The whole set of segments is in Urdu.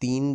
3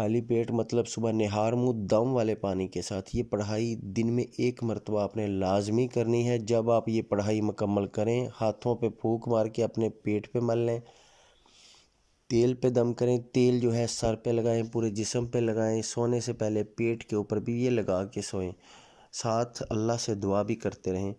خالی پیٹ مطلب صبح نہار منہ دم والے پانی کے ساتھ یہ پڑھائی دن میں 1 مرتبہ آپ نے لازمی کرنی ہے۔ جب آپ یہ پڑھائی مکمل کریں، ہاتھوں پہ پھونک مار کے اپنے پیٹ پہ مل لیں، تیل پہ دم کریں، تیل جو ہے سر پہ لگائیں، پورے جسم پہ لگائیں، سونے سے پہلے پیٹ کے اوپر بھی یہ لگا کے سوئیں، ساتھ اللہ سے دعا بھی کرتے رہیں۔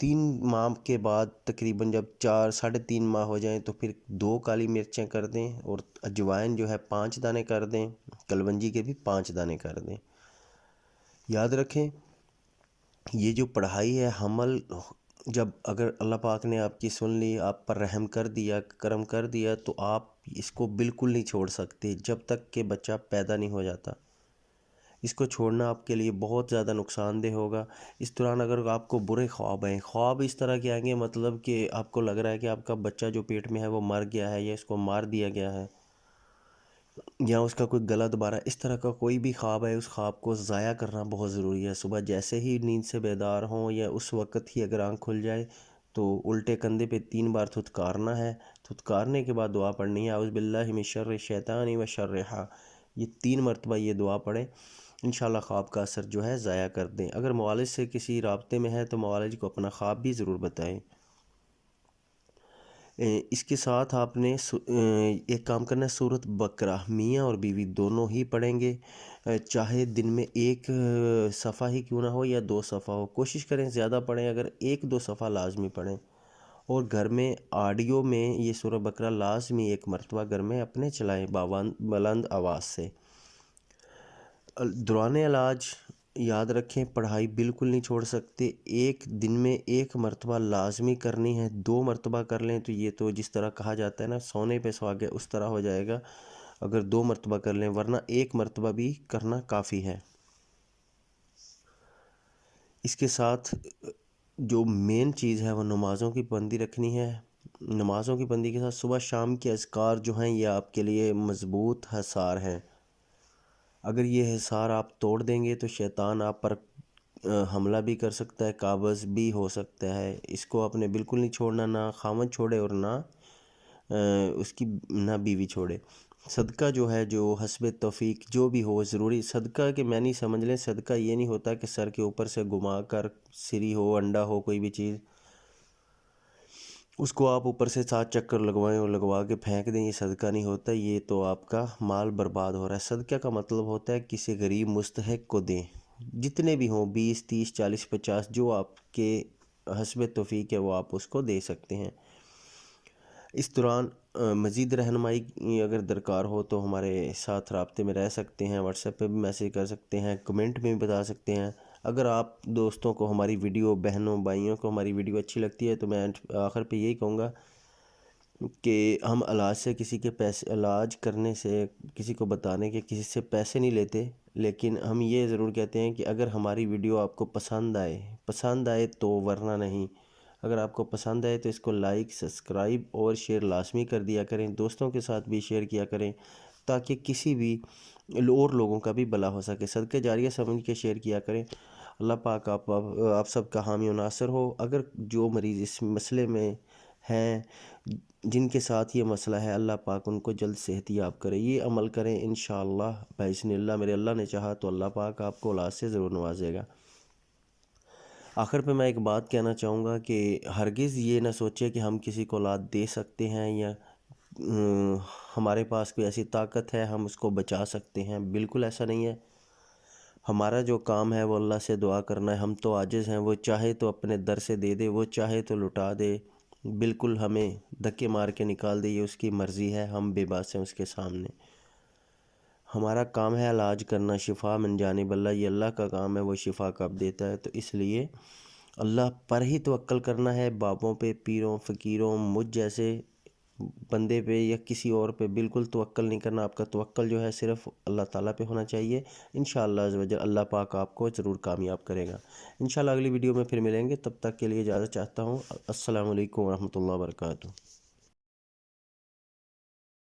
3 ماہ کے بعد تقریباً جب 3.5 ماہ ہو جائیں تو پھر 2 کالی مرچیں کر دیں، اور اجوائن جو ہے 5 دانے کر دیں، کلونجی کے بھی 5 دانے کر دیں۔ یاد رکھیں یہ جو پڑھائی ہے حمل، جب اگر اللہ پاک نے آپ کی سن لی، آپ پر رحم کر دیا، کرم کر دیا، تو آپ اس کو بالکل نہیں چھوڑ سکتے جب تک کہ بچہ پیدا نہیں ہو جاتا۔ اس کو چھوڑنا آپ کے لیے بہت زیادہ نقصان دہ ہوگا۔ اس دوران اگر آپ کو برے خواب آئیں، خواب اس طرح کے آئیں گے مطلب کہ آپ کو لگ رہا ہے کہ آپ کا بچہ جو پیٹ میں ہے وہ مر گیا ہے، یا اس کو مار دیا گیا ہے، یا اس کا کوئی گلا دوبارہ، اس طرح کا کوئی بھی خواب ہے، اس خواب کو ضائع کرنا بہت ضروری ہے۔ صبح جیسے ہی نیند سے بیدار ہوں یا اس وقت ہی اگر آنکھ کھل جائے تو الٹے کندھے پہ 3 بار تھتکارنا ہے، تھتکارنے کے بعد دعا پڑھنی ہے، اعوذ باللہ من شر الشیطان و شرہا، یہ 3 مرتبہ یہ دعا پڑھیں، انشاءاللہ خواب کا اثر جو ہے ضائع کر دیں۔ اگر موالد سے کسی رابطے میں ہے تو موالد کو اپنا خواب بھی ضرور بتائیں۔ اس کے ساتھ آپ نے ایک کام کرنا ہے، سورۃ بقرہ میاں اور بیوی دونوں ہی پڑھیں گے، چاہے دن میں 1 صفحہ ہی کیوں نہ ہو یا 2 صفحہ ہو، کوشش کریں زیادہ پڑھیں، اگر 1-2 صفحہ لازمی پڑھیں، اور گھر میں آڈیو میں یہ سورۃ بقرہ لازمی 1 مرتبہ گھر میں اپنے چلائیں بلند آواز سے۔ دوران علاج یاد رکھیں پڑھائی بالکل نہیں چھوڑ سکتے، دن میں 1 مرتبہ لازمی کرنی ہے، 2 مرتبہ کر لیں تو یہ تو جس طرح کہا جاتا ہے نا سونے پہ سہاگے اس طرح ہو جائے گا، اگر 2 مرتبہ کر لیں، ورنہ 1 مرتبہ بھی کرنا کافی ہے۔ اس کے ساتھ جو مین چیز ہے وہ نمازوں کی پابندی رکھنی ہے۔ نمازوں کی پابندی کے ساتھ صبح شام کے اذکار جو ہیں یہ آپ کے لیے مضبوط حصار ہیں، اگر یہ حصار آپ توڑ دیں گے تو شیطان آپ پر حملہ بھی کر سکتا ہے، قابض بھی ہو سکتا ہے۔ اس کو آپ نے بالکل نہیں چھوڑنا، نہ خاوند چھوڑے اور نہ اس کی نہ بیوی چھوڑے۔ صدقہ جو ہے جو حسب توفیق جو بھی ہو ضروری، صدقہ کہ میں نہیں سمجھ لیں، صدقہ یہ نہیں ہوتا کہ سر کے اوپر سے گھما کر سری ہو، انڈا ہو، کوئی بھی چیز اس کو آپ اوپر سے 7 چکر لگوائیں اور لگوا کے پھینک دیں، یہ صدقہ نہیں ہوتا، یہ تو آپ کا مال برباد ہو رہا ہے۔ صدقہ کا مطلب ہوتا ہے کسی غریب مستحق کو دیں، جتنے بھی ہوں 20 30 40 50 جو آپ کے حسب توفیق ہے وہ آپ اس کو دے سکتے ہیں۔ اس دوران مزید رہنمائی اگر درکار ہو تو ہمارے ساتھ رابطے میں رہ سکتے ہیں، واٹس ایپ پہ بھی میسیج کر سکتے ہیں، کمنٹ میں بھی بتا سکتے ہیں۔ اگر آپ دوستوں کو ہماری ویڈیو، بہنوں بھائیوں کو ہماری ویڈیو اچھی لگتی ہے تو میں آخر پہ یہی کہوں گا کہ ہم علاج سے کسی کے پیسے، علاج کرنے سے کسی کو بتانے کے کسی سے پیسے نہیں لیتے، لیکن ہم یہ ضرور کہتے ہیں کہ اگر ہماری ویڈیو آپ کو پسند آئے تو، ورنہ نہیں۔ اگر آپ کو پسند آئے تو اس کو لائک، سبسکرائب اور شیئر لازمی کر دیا کریں، دوستوں کے ساتھ بھی شیئر کیا کریں تاکہ کسی بھی اور لوگوں کا بھی بھلا ہو سکے، صدقہ جاریہ سمجھ کے شیئر کیا کریں۔ اللہ پاک آپ سب کا حامی و ناصر ہو۔ اگر جو مریض اس مسئلے میں ہیں، جن کے ساتھ یہ مسئلہ ہے، اللہ پاک ان کو جلد صحت یاب کرے، یہ عمل کریں انشاءاللہ بإذن اللہ، میرے اللہ نے چاہا تو اللہ پاک آپ کو اولاد سے ضرور نوازے گا۔ آخر پہ میں ایک بات کہنا چاہوں گا کہ ہرگز یہ نہ سوچے کہ ہم کسی کو اولاد دے سکتے ہیں یا ہمارے پاس کوئی ایسی طاقت ہے ہم اس کو بچا سکتے ہیں، بالکل ایسا نہیں ہے۔ ہمارا جو کام ہے وہ اللہ سے دعا کرنا ہے، ہم تو عاجز ہیں، وہ چاہے تو اپنے در سے دے دے، وہ چاہے تو لٹا دے، بالکل ہمیں دھکے مار کے نکال دے، یہ اس کی مرضی ہے، ہم بے بس ہیں اس کے سامنے۔ ہمارا کام ہے علاج کرنا، شفا من جانب اللہ، یہ اللہ کا کام ہے، وہ شفا کب دیتا ہے، تو اس لیے اللہ پر ہی توکل کرنا ہے، بابوں پہ، پیروں، فقیروں، مجھ جیسے بندے پہ یا کسی اور پہ بالکل توکل نہیں کرنا۔ آپ کا توکل جو ہے صرف اللہ تعالیٰ پہ ہونا چاہیے، انشاءاللہ عز و جل اللہ پاک آپ کو ضرور کامیاب کرے گا۔ انشاءاللہ اگلی ویڈیو میں پھر ملیں گے، تب تک کے لیے اجازت چاہتا ہوں۔ السلام علیکم ورحمۃ اللہ وبرکاتہ۔